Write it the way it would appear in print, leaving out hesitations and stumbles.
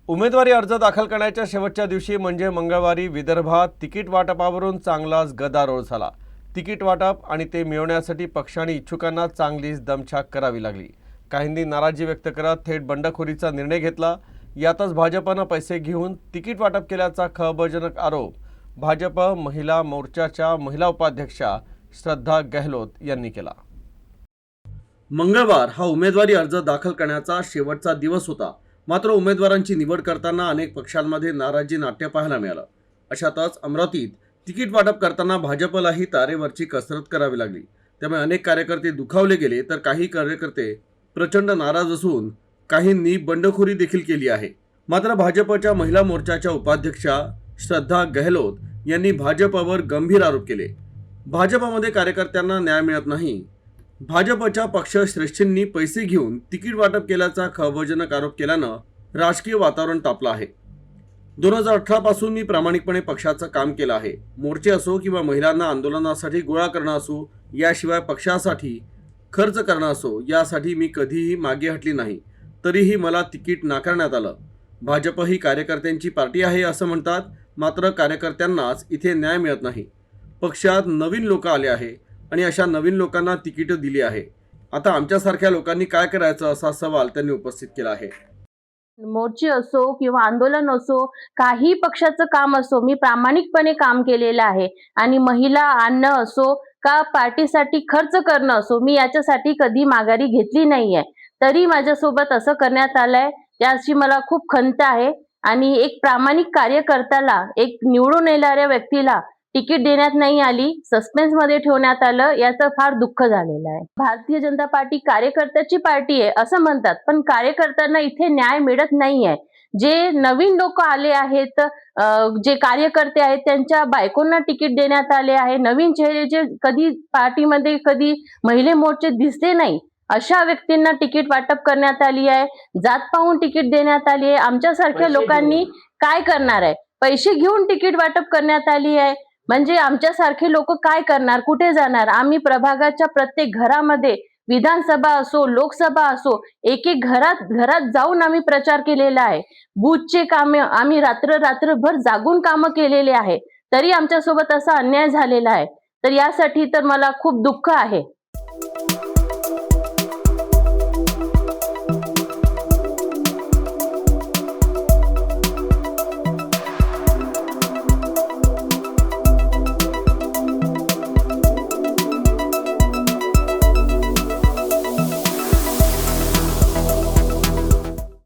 उमेदवारी अर्ज दाखल करण्याच्या शेवटच्या दिवशी म्हणजे मंगळवारी विदर्भात तिकीट वाटपावरून चांगलाच गदारोळ झाला। तिकीट वाटप आणि ते मिळवण्यासाठी पक्षाने इच्छुकांना चांगलीच दमछाक करावी लागली। काहींनी नाराजी व्यक्त करत थेट बंडखोरीचा निर्णय घेतला। यातच भाजपने पैसे घेऊन तिकीट वाटप केल्याचा खळबळजनक आरोप भाजप महिला मोर्चाच्या महिला उपाध्यक्षा श्रद्धा गेहलोत यांनी केला। मंगळवार हा उमेदवारी अर्ज दाखल करण्याचा शेवटचा दिवस होता। मात्र उमेदवारांची निवड करताना अनेक पक्षांमध्ये नाराजी नाट्य पाहायला मिळालं। अशातच अमरावतीत तिकीट वाटप करताना भाजपलाही तारेवरची कसरत करावी लागली। त्यामुळे अनेक कार्यकर्ते दुखावले गेले, तर काही कार्यकर्ते प्रचंड नाराज असून काहींनी बंडखोरी देखील केली आहे। मात्र भाजपच्या महिला मोर्चाच्या उपाध्यक्षा श्रद्धा गेहलोत यांनी भाजपवर गंभीर आरोप केले। भाजपमध्ये कार्यकर्त्यांना न्याय मिळत नाही। भाजपच्या पक्षश्रेष्ठींनी पैसे घेऊन तिकीट वाटप केल्याचा खळबळजनक आरोप केल्यानं राजकीय वातावरण तापलं आहे। 2018 पासून मी प्रामाणिकपणे पक्षाचं काम केलं आहे। मोर्चे असो किंवा महिलांना आंदोलनासाठी गोळा करणं असो, याशिवाय पक्षासाठी खर्च करणं असो, यासाठी मी कधीही मागे हटली नाही। तरीही मला तिकीट नाकारण्यात आलं। भाजप ही कार्यकर्त्यांची पार्टी आहे असं म्हणतात, मात्र कार्यकर्त्यांनाच इथे न्याय मिळत नाही। पक्षात नवीन लोक आले आहे आणि अशा नवीन लोकांना तिकीट दिली आहे। आता आमच्यासारख्या लोकांनी काय करायचं असा सवाल त्यांनी उपस्थित केला आहे। मोर्चे असो किंवा आंदोलन असो, काही पक्षाचं काम असो, मी प्रामाणिकपणे काम केलेलं आहे। आणि महिला आणणं असो का पार्टीसाठी खर्च करणं असो, मी याच्यासाठी कधी माघारी घेतली नाहीये। तरी माझ्यासोबत असं करण्यात आलंय, याची मला खूप खंत आहे। आणि एक प्रामाणिक कार्यकर्त्याला, एक निवडून येणाऱ्या व्यक्तीला तिकीट देण्यात नाही आली, सस्पेन्स मध्ये ठेवण्यात आलं, याचं फार दुःख झालेलं आहे। भारतीय जनता पार्टी कार्यकर्त्याची पार्टी आहे असं म्हणतात, पण कार्यकर्त्यांना इथे न्याय मिळत नाहीये। जे नवीन लोक आले आहेत, जे कार्यकर्ते आहेत, त्यांच्या बायकोंना तिकीट देण्यात आले आहे। नवीन चेहरे जे कधी पार्टीमध्ये कधी महिला मोर्चे दिसले नाही, अशा व्यक्तींना तिकीट वाटप करण्यात आली आहे। जात पाहून तिकीट देण्यात आली आहे। आमच्यासारख्या लोकांनी काय करणार आहे? पैसे घेऊन तिकीट वाटप करण्यात आली आहे, म्हणजे आमच्यासारखे लोक काय करणार, कुठे जाणार? आम्ही प्रभागाच्या प्रत्येक घरामध्ये, विधानसभा असो, लोकसभा असो, एक एक घरात जाऊन आम्ही प्रचार केलेला आहे। बूथचे कामे आम्ही रात्रभर जागून कामं केलेले आहे, तरी आमच्यासोबत असा अन्याय झालेला आहे। तर यासाठी तर मला खूप दुःख आहे।